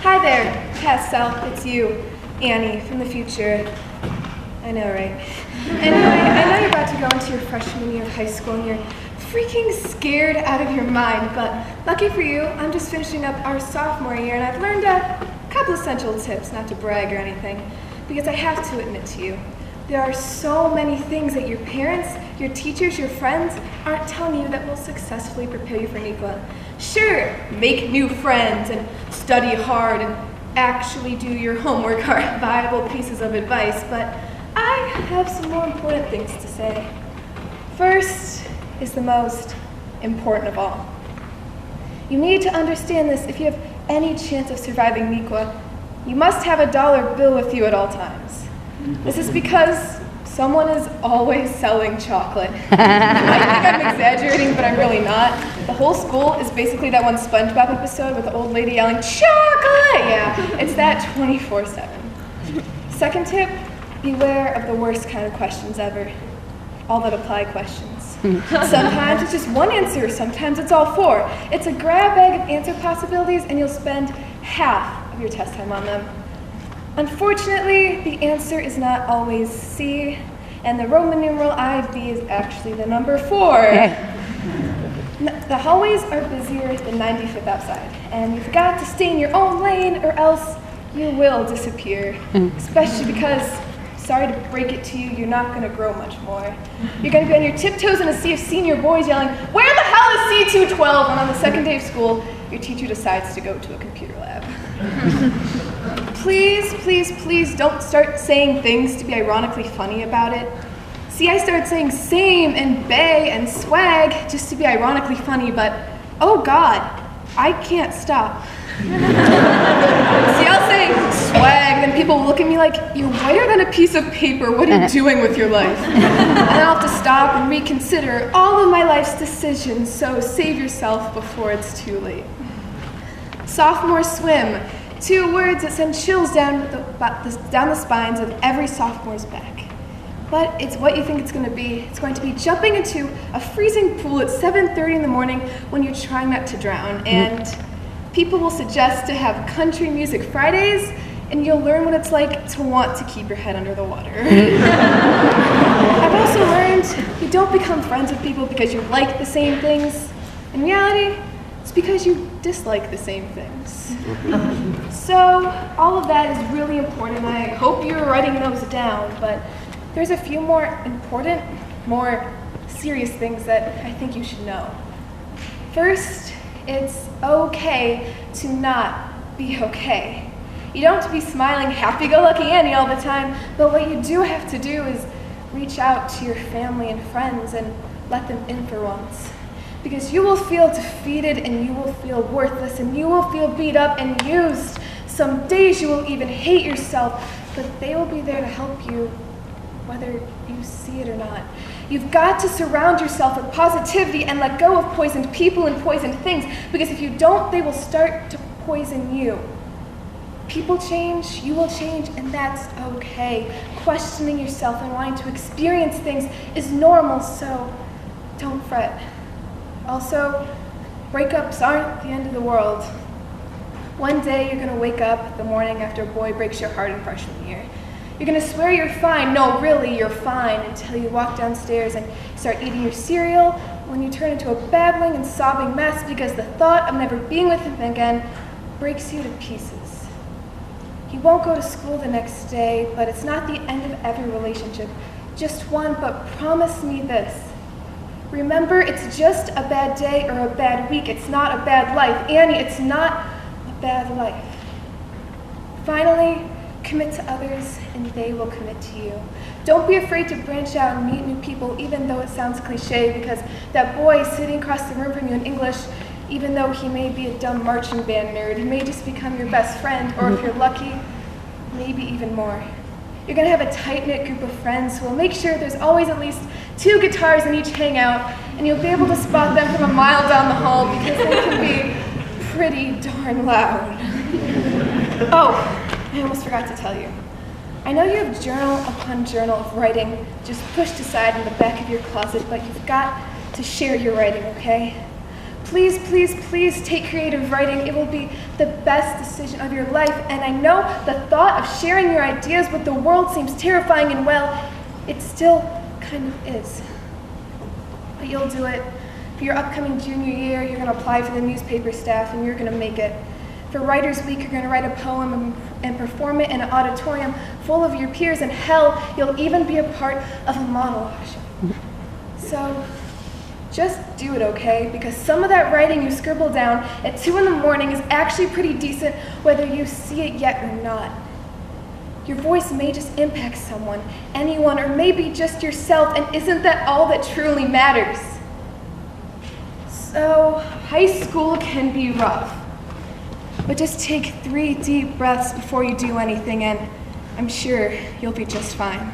Hi there, past self, it's you, Annie, from the future. I know, right? Anyway, I know you're about to go into your freshman year of high school and you're freaking scared out of your mind, but lucky for you, I'm just finishing up our sophomore year and I've learned a couple essential tips, not to brag or anything, because I have to admit to you, there are so many things that your parents, your teachers, your friends aren't telling you that will successfully prepare you for NEQA. Sure, make new friends and study hard and actually do your homework are viable pieces of advice, but I have some more important things to say. First is the most important of all. You need to understand this if you have any chance of surviving NEQA. You must have a dollar bill with you at all times. This is because someone is always selling chocolate. You might think I'm exaggerating, but I'm really not. The whole school is basically that one SpongeBob episode with the old lady yelling, "Chocolate!" Yeah, it's that 24/7. Second tip, beware of the worst kind of questions ever. All that apply questions. Sometimes it's just one answer, sometimes it's all four. It's a grab bag of answer possibilities and you'll spend half of your test time on them. Unfortunately, the answer is not always C, and the Roman numeral IV is actually the number 4. The hallways are busier than 95th outside, and you've got to stay in your own lane or else you will disappear, especially because, sorry to break it to you, you're not going to grow much more. You're going to be on your tiptoes in a sea of senior boys yelling, "Where the hell is C212?" And on the second day of school, your teacher decides to go to a computer lab. Please, please, please don't start saying things to be ironically funny about it. See, I started saying same and bay and swag just to be ironically funny, but oh God, I can't stop. See, I'll say swag, and people look at me like, "You're whiter than a piece of paper, what are you doing with your life?" And then I'll have to stop and reconsider all of my life's decisions, so save yourself before it's too late. Sophomore swim. 2 words that send chills down the spines of every sophomore's back. But it's what you think it's going to be. It's going to be jumping into a freezing pool at 7:30 in the morning when you're trying not to drown. And people will suggest to have country music Fridays, and you'll learn what it's like to want to keep your head under the water. I've also learned you don't become friends with people because you like the same things. In reality, it's because you dislike the same things. So all of that is really important. I hope you're writing those down, but there's a few more important, more serious things that I think you should know. First, it's okay to not be okay. You don't have to be smiling, happy-go-lucky Annie all the time, but what you do have to do is reach out to your family and friends and let them in for once. Because you will feel defeated and you will feel worthless and you will feel beat up and used. Some days you will even hate yourself, but they will be there to help you, whether you see it or not. You've got to surround yourself with positivity and let go of poisoned people and poisoned things, because if you don't, they will start to poison you. People change, you will change, and that's okay. Questioning yourself and wanting to experience things is normal, so don't fret. Also, breakups aren't the end of the world. One day you're going to wake up the morning after a boy breaks your heart in freshman year. You're going to swear you're fine. No, really, you're fine, until you walk downstairs and start eating your cereal, when you turn into a babbling and sobbing mess because the thought of never being with him again breaks you to pieces. You won't go to school the next day, but it's not the end of every relationship. Just one, but promise me this. Remember, it's just a bad day or a bad week. It's not a bad life. Annie, it's not a bad life. Finally, commit to others and they will commit to you. Don't be afraid to branch out and meet new people, even though it sounds cliche, because that boy sitting across the room from you in English, even though he may be a dumb marching band nerd, may just become your best friend, or if you're lucky, maybe even more. You're going to have a tight-knit group of friends who will make sure there's always at least 2 guitars in each hangout, and you'll be able to spot them from a mile down the hall because they can be pretty darn loud. Oh, I almost forgot to tell you. I know you have journal upon journal of writing just pushed aside in the back of your closet, but you've got to share your writing, okay? Please, please, please take creative writing. It will be the best decision of your life. And I know the thought of sharing your ideas with the world seems terrifying, and well, it still kind of is. But you'll do it. For your upcoming junior year, you're going to apply for the newspaper staff, and you're going to make it. For Writers' Week, you're going to write a poem and perform it in an auditorium full of your peers, and hell, you'll even be a part of a monologue. So, just do it, okay? Because some of that writing you scribble down at 2 in the morning is actually pretty decent, whether you see it yet or not. Your voice may just impact someone, anyone, or maybe just yourself, and isn't that all that truly matters? So, high school can be rough, but just take 3 deep breaths before you do anything, and I'm sure you'll be just fine.